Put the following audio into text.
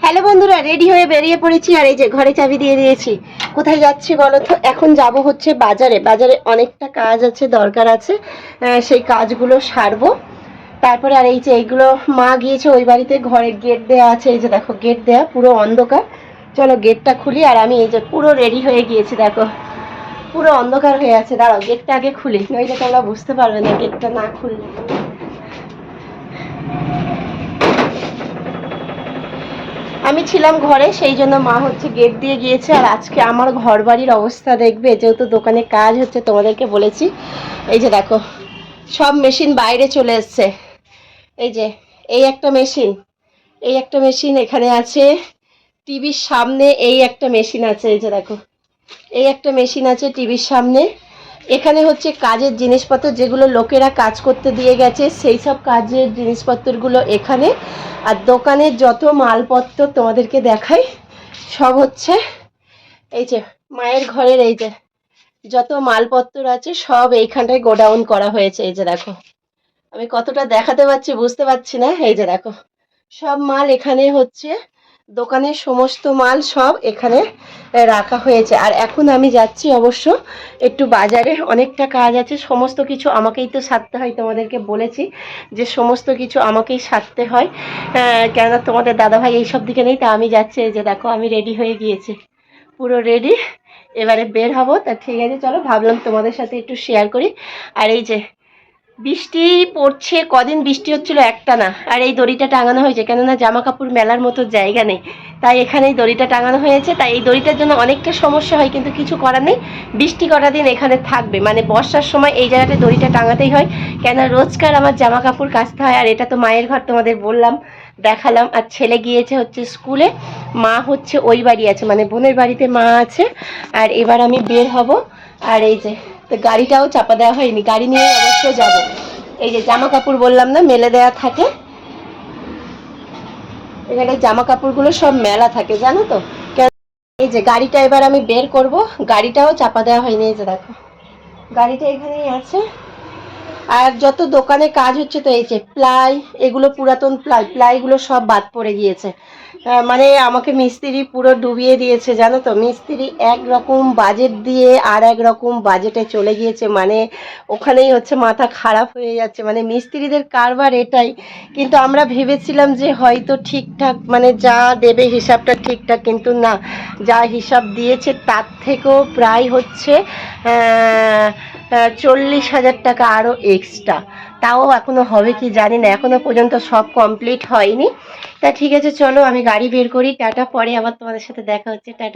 Hello বন্ধুরা, ready হয়ে বেরিয়ে পড়েছি। আর এই যে ঘরে চাবি দিয়ে দিয়েছি। কোথায় যাচ্ছি বলো তো? এখন যাব হচ্ছে বাজারে। বাজারে অনেকটা কাজ আছে, দরকার আছে, সেই কাজগুলো সারবো। তারপরে আর এই যে এইগুলো মা গিয়েছে ওই বাড়িতে, ঘরে গেট দেওয়া আছে। এই যে দেখো গেট দেওয়া, পুরো অন্ধকার। চলো গেটটা খুলি। আর আমি এই যে পুরো রেডি হয়ে গিয়েছি, দেখো পুরো অন্ধকার হয়ে আছে। দাঁড়াও গেটটা আগে খুলি, নইলে তোমরা বুঝতে পারবে না গেটটা না খুললে। আমি ছিলাম ঘরে, সেই জন্য মা হচ্ছে গেট দিয়ে গিয়েছে। আর আজকে আমার ঘর বাড়ির অবস্থা দেখবে, যেহেতু দোকানে কাজ হচ্ছে তোমাদেরকে বলেছি। এই যে দেখো সব মেশিন বাইরে চলে এসছে। এই যে এই একটা মেশিন, এই একটা মেশিন এখানে আছে। টিভির সামনে এই একটা মেশিন আছে। এই যে দেখো এই একটা মেশিন আছে টিভির সামনে। এখানে হচ্ছে কাজের জিনিসপত্র, যেগুলো লোকেরা কাজ করতে দিয়ে গেছে, সেই সব কাজের জিনিসপত্রগুলো এখানে। আর দোকানের যত মালপত্র তোমাদেরকে দেখাই, সব হচ্ছে এই যে মায়ের ঘরের এই যে যত মালপত্র আছে সব এইখানটায় গোডাউন করা হয়েছে। এই যে দেখো আমি কতটা দেখাতে পারছি বুঝতে পারছি না। এই যে দেখো সব মাল এখানে হচ্ছে, দোকানের সমস্ত মাল সব এখানে রাখা হয়েছে। আর এখন আমি যাচ্ছি অবশ্য একটু বাজারে, অনেকটা কাজ আছে। সমস্ত কিছু আমাকেই তো সারতে হয়, তোমাদেরকে বলেছি যে সমস্ত কিছু আমাকেই সারতে হয়, কেননা তোমাদের দাদাভাই এইসব দিকে নেই। তা আমি যাচ্ছি। এই যে দেখো আমি রেডি হয়ে গিয়েছি, পুরো রেডি। এবারে বের হব। তা ঠিক আছে চলো, ভাবলাম তোমাদের সাথে একটু শেয়ার করি। আর এই যে বৃষ্টি পড়ছে, কদিন বৃষ্টি হচ্ছিল একটানা। আর এই দড়িটা টাঙানো হয়েছে, কেননা জামা কাপড় মেলার মতো জায়গা নেই, তাই এখানেই দড়িটা টাঙানো হয়েছে। তাই এই দড়িটার জন্য অনেকটা সমস্যা হয়, কিন্তু কিছু করার নেই। বৃষ্টি কটা দিন এখানে থাকবে, মানে বর্ষার সময় এই জায়গাটায় দড়িটা টাঙাতেই হয়, কেন রোজকার আমার জামা কাপড় কাচতে হয়। আর এটা তো মায়ের ঘর, তোমাদের বললাম, দেখালাম। আর ছেলে গিয়েছে হচ্ছে স্কুলে, মা হচ্ছে ওই বাড়ি আছে, মানে বোনের বাড়িতে মা আছে। আর এবার আমি বের হব। আর এই যে তো গাড়িটাও চাপা দেওয়া হয়নি, গাড়ি নিয়ে অবশ্য যাব। এই যে জামা কাপড় বললাম না মেলে দেওয়া থাকে, এখানে জামা কাপড়গুলো সব মেলা থাকে জানো তো। এই যে গাড়িটা এবার আমি বের করব, গাড়িটাও চাপা দেওয়া হয়নি। এই যে দেখো গাড়িটা এখানেই আছে। আর যত দোকানে কাজ হচ্ছে, তো এই যে প্লাই, এগুলো পুরাতন প্লাইগুলো সব বাদ পড়ে গিয়েছে। মানে আমাকে মিস্ত্রি পুরো ডুবিয়ে দিয়েছে জানো তো। মিস্ত্রি একরকম বাজেট দিয়ে আর এক রকম বাজেটে চলে গিয়েছে, মানে ওখানেই হচ্ছে মাথা খারাপ হয়ে যাচ্ছে। মানে মিস্ত্রিদের কারবার এটাই। কিন্তু আমরা ভেবেছিলাম যে হয়তো ঠিকঠাক, মানে যা দেবে হিসাবটা ঠিকঠাক, কিন্তু না, যা হিসাব দিয়েছে তার থেকেও প্রায় হচ্ছে 40,000 টাকা আরও এক্সট্রা। তাও এখনো হবে কি জানি না, এখনো পর্যন্ত সব কমপ্লিট হয়নি। তা ঠিক আছে চলো আমি গাড়ি বের করি। টাটা, পরে আবার তোমাদের সাথে দেখা হচ্ছে। টাটা।